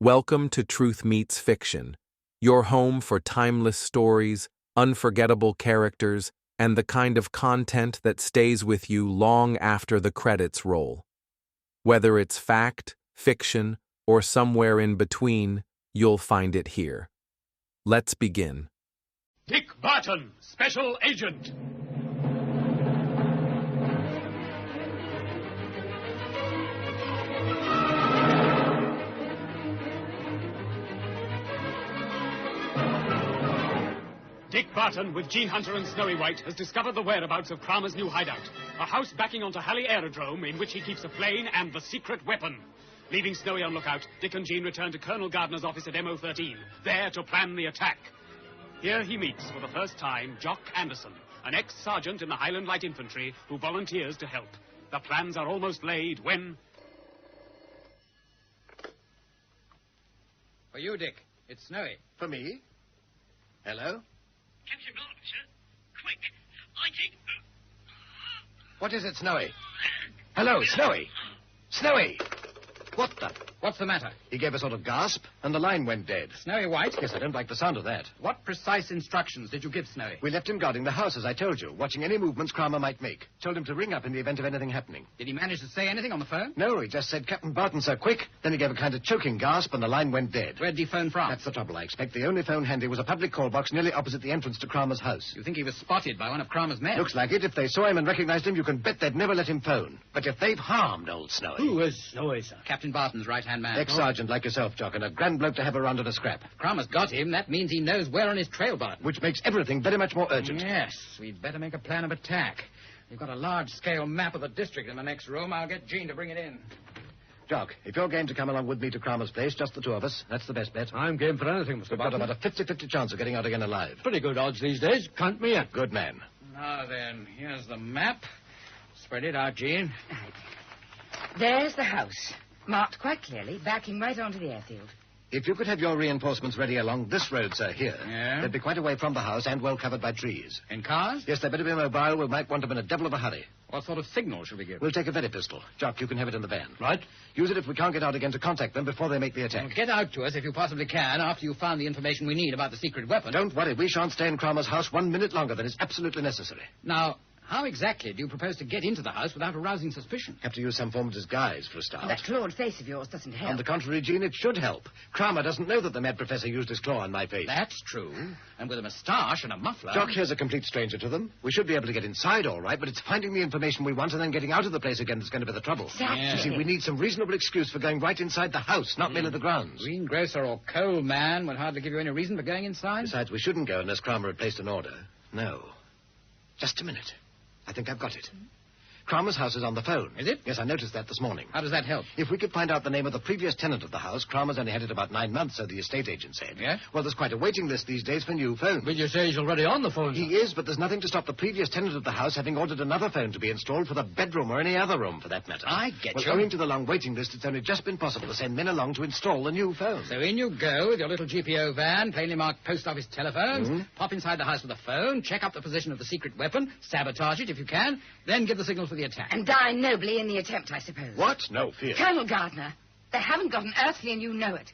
Welcome to Truth Meets Fiction, your home for timeless stories, unforgettable characters, and the kind of content that stays with you long after the credits roll. Whether it's fact, fiction, or somewhere in between, you'll find it here. Let's begin. Dick Barton, Special Agent. Dick Barton, with Gene Hunter and Snowy White, has discovered the whereabouts of Kramer's new hideout, a house backing onto Halley Aerodrome in which he keeps a plane and the secret weapon. Leaving Snowy on lookout, Dick and Gene return to Colonel Gardner's office at MO13, there to plan the attack. Here he meets, for the first time, Jock Anderson, an ex-sergeant in the Highland Light Infantry who volunteers to help. The plans are almost laid when... For you, Dick. It's Snowy. For me? Hello? Captain Barton, sir. Quick. I think... What is it, Snowy? Hello, Snowy. Snowy! What the... What's the matter? He gave a sort of gasp, and the line went dead. Snowy White? Yes, I don't like the sound of that. What precise instructions did you give Snowy? We left him guarding the house, as I told you, watching any movements Kramer might make. Told him to ring up in the event of anything happening. Did he manage to say anything on the phone? No, he just said, Captain Barton, sir, quick. Then he gave a kind of choking gasp, and the line went dead. Where'd he phone from? That's the trouble, I expect. The only phone handy was a public call box nearly opposite the entrance to Kramer's house. You think he was spotted by one of Kramer's men? Looks like it. If they saw him and recognized him, you can bet they'd never let him phone. But if they've harmed old Snowy... Who is Snowy, sir? Captain Barton's right-hand man. Ex-sergeant like yourself, Jock, and a grand bloke to have around in a scrap. If Kramer's got him, that means he knows we're on his trail, Barton. Which makes everything very much more urgent. Yes, we'd better make a plan of attack. We've got a large-scale map of the district in the next room. I'll get Gene to bring it in. Jock, if you're game to come along with me to Kramer's place, just the two of us, that's the best bet. I'm game for anything, Mr. We've got Barton. about a 50-50 chance of getting out again alive. Pretty good odds these days. Count me in. Good man. Now then, here's the map. Spread it out, Gene. There's the house, marked quite clearly, backing right onto the airfield. If you could have your reinforcements ready along this road, sir, here. Yeah? They'd be quite away from the house and well covered by trees. In cars? Yes, they'd better be mobile. We might want them in a devil of a hurry. What sort of signal should we give? We'll take a very pistol. Jock, you can have it in the van. Right. Use it if we can't get out again to contact them before they make the attack. Well, get out to us if you possibly can after you've found the information we need about the secret weapon. Don't worry. We shan't stay in Kramer's house 1 minute longer than is absolutely necessary. Now, how exactly do you propose to get into the house without arousing suspicion? Have to use some form of disguise for a start. That clawed face of yours doesn't help. On the contrary, Gene, it should help. Kramer doesn't know that the mad professor used his claw on my face. That's true. And with a moustache and a muffler... Jock here's a complete stranger to them. We should be able to get inside all right, but it's finding the information we want and then getting out of the place again that's going to be the trouble. Exactly. Yeah. You see, we need some reasonable excuse for going right inside the house, not merely the grounds. Greengrocer or coal man would hardly give you any reason for going inside. Besides, we shouldn't go unless Kramer had placed an order. No. Just a minute. I think I've got it. Kramer's house is on the phone. Is it? Yes, I noticed that this morning. How does that help? If we could find out the name of the previous tenant of the house, Kramer's only had it about 9 months, so the estate agent said. Yeah? Well, there's quite a waiting list these days for new phones. But you say he's already on the phone, sir. He is, but there's nothing to stop the previous tenant of the house having ordered another phone to be installed for the bedroom or any other room, for that matter. I get well, you. owing to the long waiting list, it's only just been possible to send men along to install the new phone. So in you go with your little GPO van, plainly marked post office telephones, pop inside the house with a phone, check up the position of the secret weapon, sabotage it if you can, then give the signal for the attack. And die nobly in the attempt, I suppose. What? No fear. Colonel Gardner, they haven't got an earthly and you know it.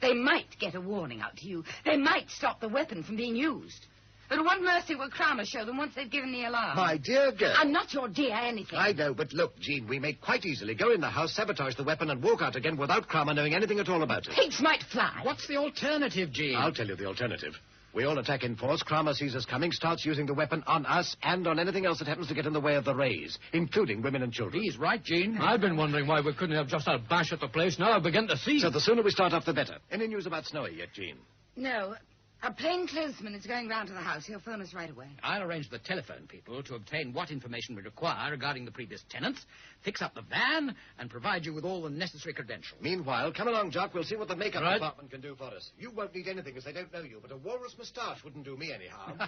They might get a warning out to you. They might stop the weapon from being used. But what mercy will Kramer show them once they've given the alarm? My dear girl. I'm not your dear anything. I know, but look, Jean, we may quite easily go in the house, sabotage the weapon, and walk out again without Kramer knowing anything at all about it. Pigs might fly. What's the alternative, Gene? I'll tell you the alternative. We all attack in force. Kramer sees us coming, starts using the weapon on us and on anything else that happens to get in the way of the rays, including women and children. He's right, Gene. I've been wondering why we couldn't have just had a bash at the place. Now I begin to see. So the sooner we start off, the better. Any news about Snowy yet, Jean? No. A plainclothesman is going round to the house. He'll phone us right away. I'll arrange the telephone people to obtain what information we require regarding the previous tenants, fix up the van, and provide you with all the necessary credentials. Meanwhile, come along, Jock. We'll see what the makeup Right. department can do for us. You won't need anything as they don't know you, but a walrus moustache wouldn't do me any harm.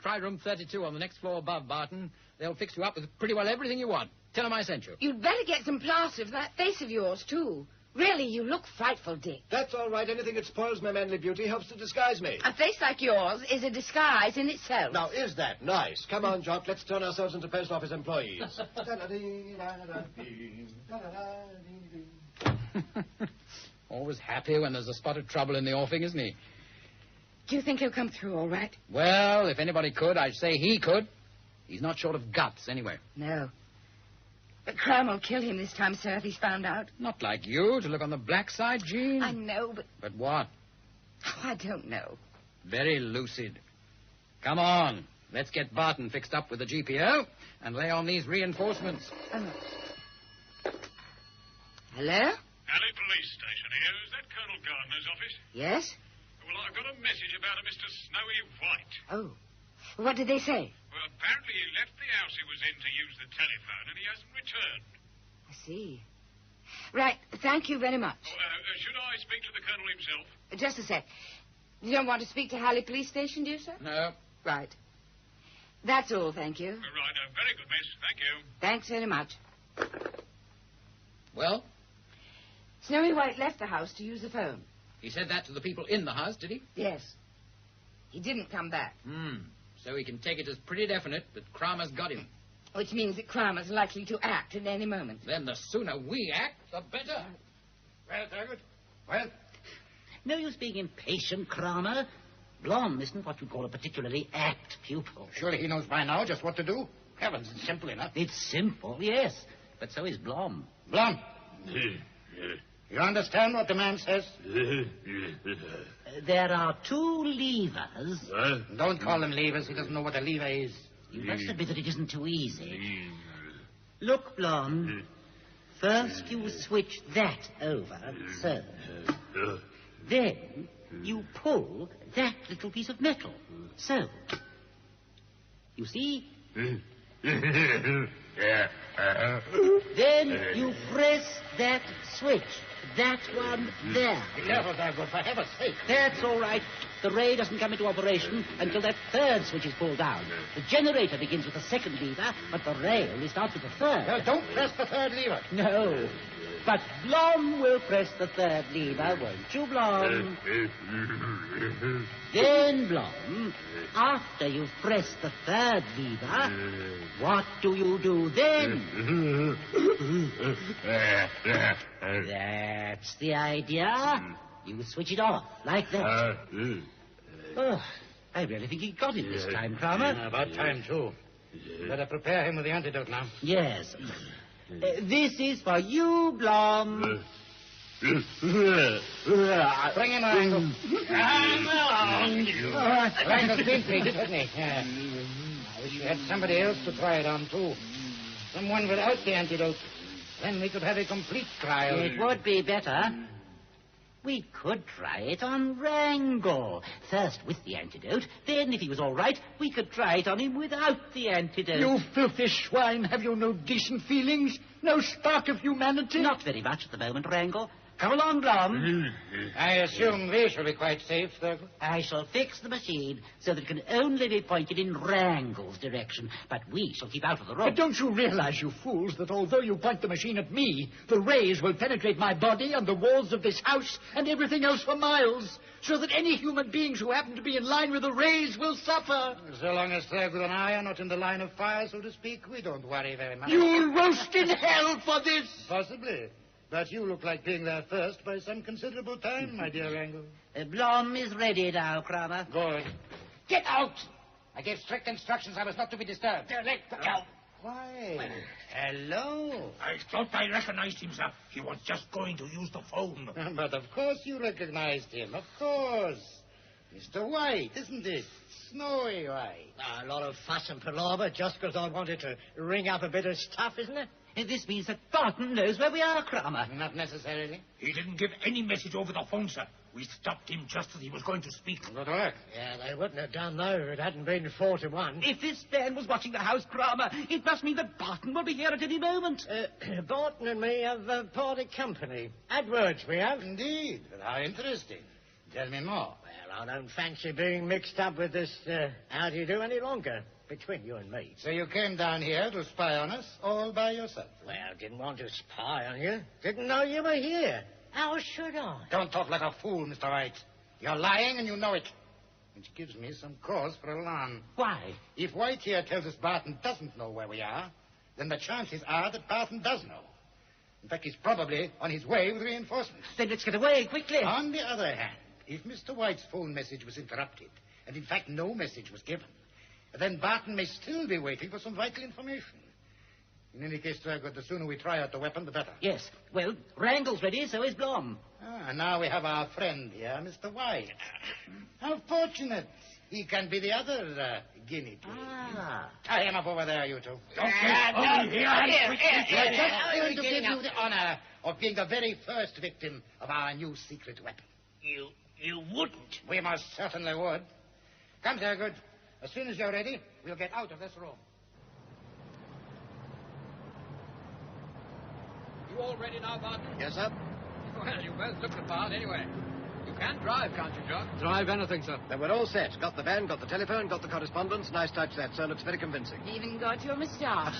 Try room 32 on the next floor above, Barton. They'll fix you up with pretty well everything you want. Tell them I sent you. You'd better get some plaster for that face of yours, too. Really, you look frightful, Dick. That's all right. Anything that spoils my manly beauty helps to disguise me. A face like yours is a disguise in itself. Now, is that nice? Come on, Jock. Let's turn ourselves into post office employees. Always happy when there's a spot of trouble in the offing, isn't he? Do you think he'll come through all right? Well, if anybody could, I'd say he could. He's not short of guts, anyway. No. But crime will kill him this time, sir, if he's found out. Not like you, to look on the black side, Jean. I know, but... But what? Oh, I don't know. Very lucid. Come on. Let's get Barton fixed up with the GPO and lay on these reinforcements. Hello? Alley Police Station here. Is that Colonel Gardner's office? Yes? Well, I've got a message about a Mr. Snowy White. Oh. What did they say? Well, apparently he left the house he was in to use the telephone, and he hasn't returned. I see. Right. Thank you very much. Should I speak to the Colonel himself? Just a sec. You don't want to speak to Halley Police Station, do you, sir? No. Right. That's all, thank you. Right, very good, miss. Thank you. Thanks very much. Well, Snowy White left the house to use the phone. he said that to the people in the house, did he? Yes. He didn't come back. So we can take it as pretty definite that Kramer's got him. Which means that Kramer's likely to act at any moment. Then the sooner we act, the better. Well, Thurgood? Well? No use being impatient, Kramer. Blom isn't what you call a particularly apt pupil. Surely he knows by now just what to do. Heavens, it's simple enough. It's simple, yes, but so is Blom. Blom. You understand what the man says? There are 2 levers. Don't call them levers. He doesn't know what a lever is. You must admit that it isn't too easy. Look, Blom. First you switch that over, so. Then you pull that little piece of metal, so. You see? Then you press that switch. That one there. Be careful, Thurgood, for heaven's sake. That's all right. The ray doesn't come into operation until that third switch is pulled down. The generator begins with the second lever, but the ray only starts with the third. Well, don't press the third lever. No. But Blom will press the third lever, won't you, Blom? Then, Blom, after you've pressed the third lever, what do you do then? That's the idea. You switch it off, like that. Oh, I really think he got it this time, Kramer. About time, too. Better prepare him with the antidote now. Yes. This is for you, Blom. Bring him Wrangle. Wrangle's been treated, hasn't he? Yeah. I wish we had somebody else to try it on, too. Someone without the antidote. Then we could have a complete trial. It would be better. We could try it on Wrangle. First with the antidote. Then, if he was all right, we could try it on him without the antidote. You filthy swine, have you no decent feelings? No spark of humanity? Not very much at the moment, Wrangle. Come along, Blom. I assume we shall be quite safe, Thurgood. I shall fix the machine so that it can only be pointed in Wrangle's direction, but we shall keep out of the road. But don't you realize, you fools, that although you point the machine at me, the rays will penetrate my body and the walls of this house and everything else for miles, so that any human beings who happen to be in line with the rays will suffer? So long as Thurgood and I are not in the line of fire, so to speak, we don't worry very much. You'll roast in hell for this! Possibly. But you look like being there first by some considerable time, my dear Wrangle. Blom is ready now, Kramer. Good. Get out! I gave strict instructions I was not to be disturbed. Let go. Why? Hello. I thought I recognized him, sir. He was just going to use the phone. But of course you recognized him. Of course. Mr. White, isn't it? Snowy White. A lot of fuss and palaver just because I wanted to ring up a bit of stuff, isn't it? This means that Barton knows where we are, Kramer. Not necessarily. He didn't give any message over the phone, sir. We stopped him just as he was going to speak. Good work. Yeah, they wouldn't have done though if it hadn't been 4 to 1. If this man was watching the house, Kramer, it must mean that Barton will be here at any moment. Barton and me have parted company. Had words we have. Indeed. How interesting. Tell me more. Well, I don't fancy being mixed up with this how do you do any longer between you and me. So you came down here to spy on us all by yourself? Well, didn't want to spy on you. Didn't know you were here. How should I? Don't talk like a fool, Mr. White. You're lying and you know it. Which gives me some cause for alarm. Why? If White here tells us Barton doesn't know where we are, then the chances are that Barton does know. In fact, he's probably on his way with reinforcements. Then let's get away quickly. On the other hand, if Mr. White's phone message was interrupted, and in fact no message was given, then Barton may still be waiting for some vital information. In any case, Thurgood, the sooner we try out the weapon, the better. Yes. Well, Wrangle's ready, so is Blom. And now we have our friend here, Mr. White. How fortunate. He can be the other guinea pig. Tie him up over there, you two. Here. I'm just going to give you the honor of being the very first victim of our new secret weapon. You wouldn't. We most certainly would. Come, Thurgood. As soon as you're ready, we'll get out of this room. You all ready now, Barton? Yes, sir. Well, you both look the part anyway. You can drive, can't you, Jock? Drive anything, sir. Then we're all set. Got the van, got the telephone, got the correspondence. Nice touch, that, sir. Looks very convincing. Even got your moustache.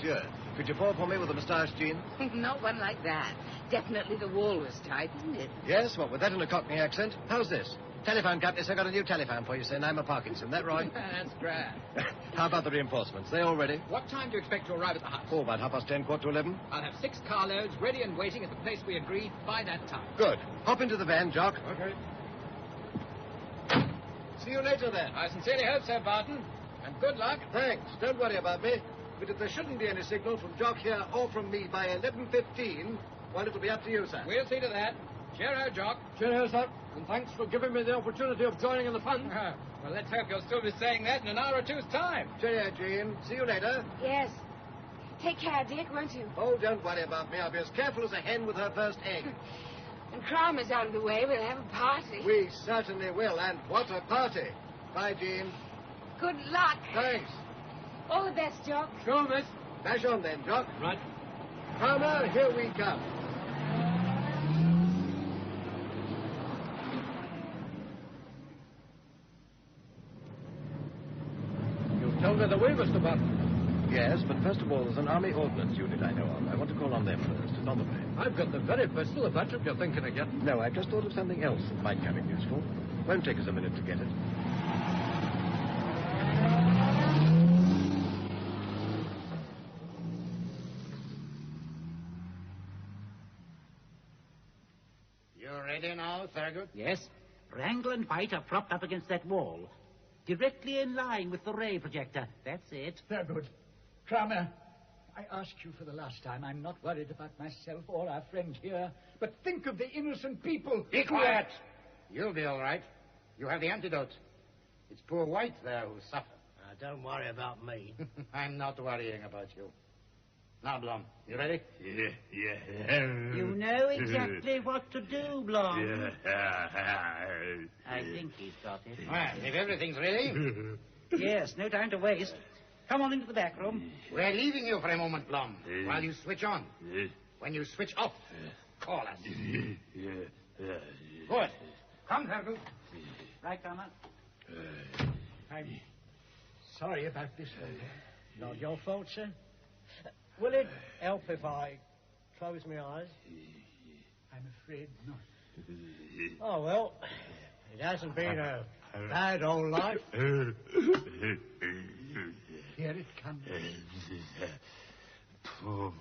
Sure. Could you pour for me with a moustache, Jean? Not one like that. Definitely the wall was tight, isn't it? Yes, what, with that in a Cockney accent? How's this? Telephone company, sir, got a new telephone for you, sir. I'm a Parkinson. That right? That's grand. How about the reinforcements? They all ready? What time do you expect to arrive at the house? Oh, about 10:30, 11:15. I'll have 6 carloads ready and waiting at the place we agreed by that time. Good. Hop into the van, Jock. Okay. See you later, then. I sincerely hope so, Barton. And good luck. Thanks. Don't worry about me. But if there shouldn't be any signal from Jock here or from me by 11:15, well, it'll be up to you, sir. We'll see to that. Cheerio, Jock. Cheerio, sir. And thanks for giving me the opportunity of joining in the fun. Well, let's hope you'll still be saying that in an hour or two's time. Cheerio, Jean. See you later. Yes. Take care, Dick, won't you? Oh, don't worry about me. I'll be as careful as a hen with her first egg. When Kramer's out of the way, we'll have a party. We certainly will, and what a party. Bye, Jean. Good luck. Thanks. All the best, Jock. Sure, miss. Dash on then, Jock. Right. Kramer, here we come. You told me the way, Mr. Barton. Yes, but first of all, there's an Army Ordnance unit I know of. I want to call on them first, and on the way. I've got the very pistol, if that's what you're thinking of getting. No, I've just thought of something else that might come in useful. Won't take us a minute to get it. You ready now, Thurgood? Yes. Wrangle and White are propped up against that wall. Directly in line with the ray projector. That's it. They're good. Kramer, I ask you for the last time, I'm not worried about myself or our friend here, but think of the innocent people. Be quiet. You'll be all right. You have the antidote. It's poor White there who suffers. Don't worry about me. I'm not worrying about you. Now, Blom, you ready? Yeah. You know exactly what to do, Blom. Yeah. I think he's got it. Well, if everything's ready, Yes, no time to waste. Come on into the back room. we're leaving you for a moment, Blom, while you switch on. When you switch off, call us. Good. Come, Thurgood. Right, Kramer? I'm sorry about this. Not your fault, sir. Will it help if I close my eyes? I'm afraid not. Oh, well, it hasn't been a bad old life. Here it comes. Poor.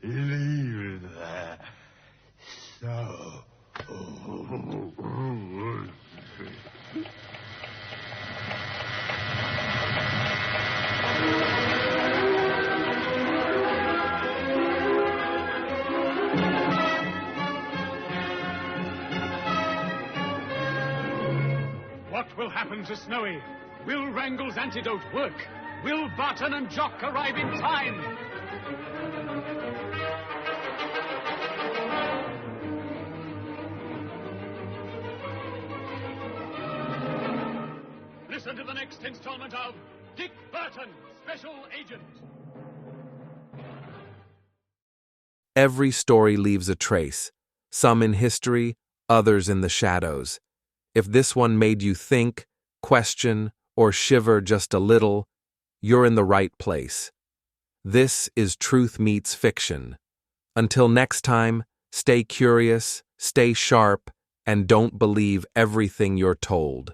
Leave that. So. What will happen to Snowy? Will Wrangle's antidote work? Will Barton and Jock arrive in time? Listen to the next installment of Dick Barton, Special Agent. Every story leaves a trace, some in history, others in the shadows. If this one made you think, question, or shiver just a little, you're in the right place. This is Truth Meets Fiction. Until next time, stay curious, stay sharp, and don't believe everything you're told.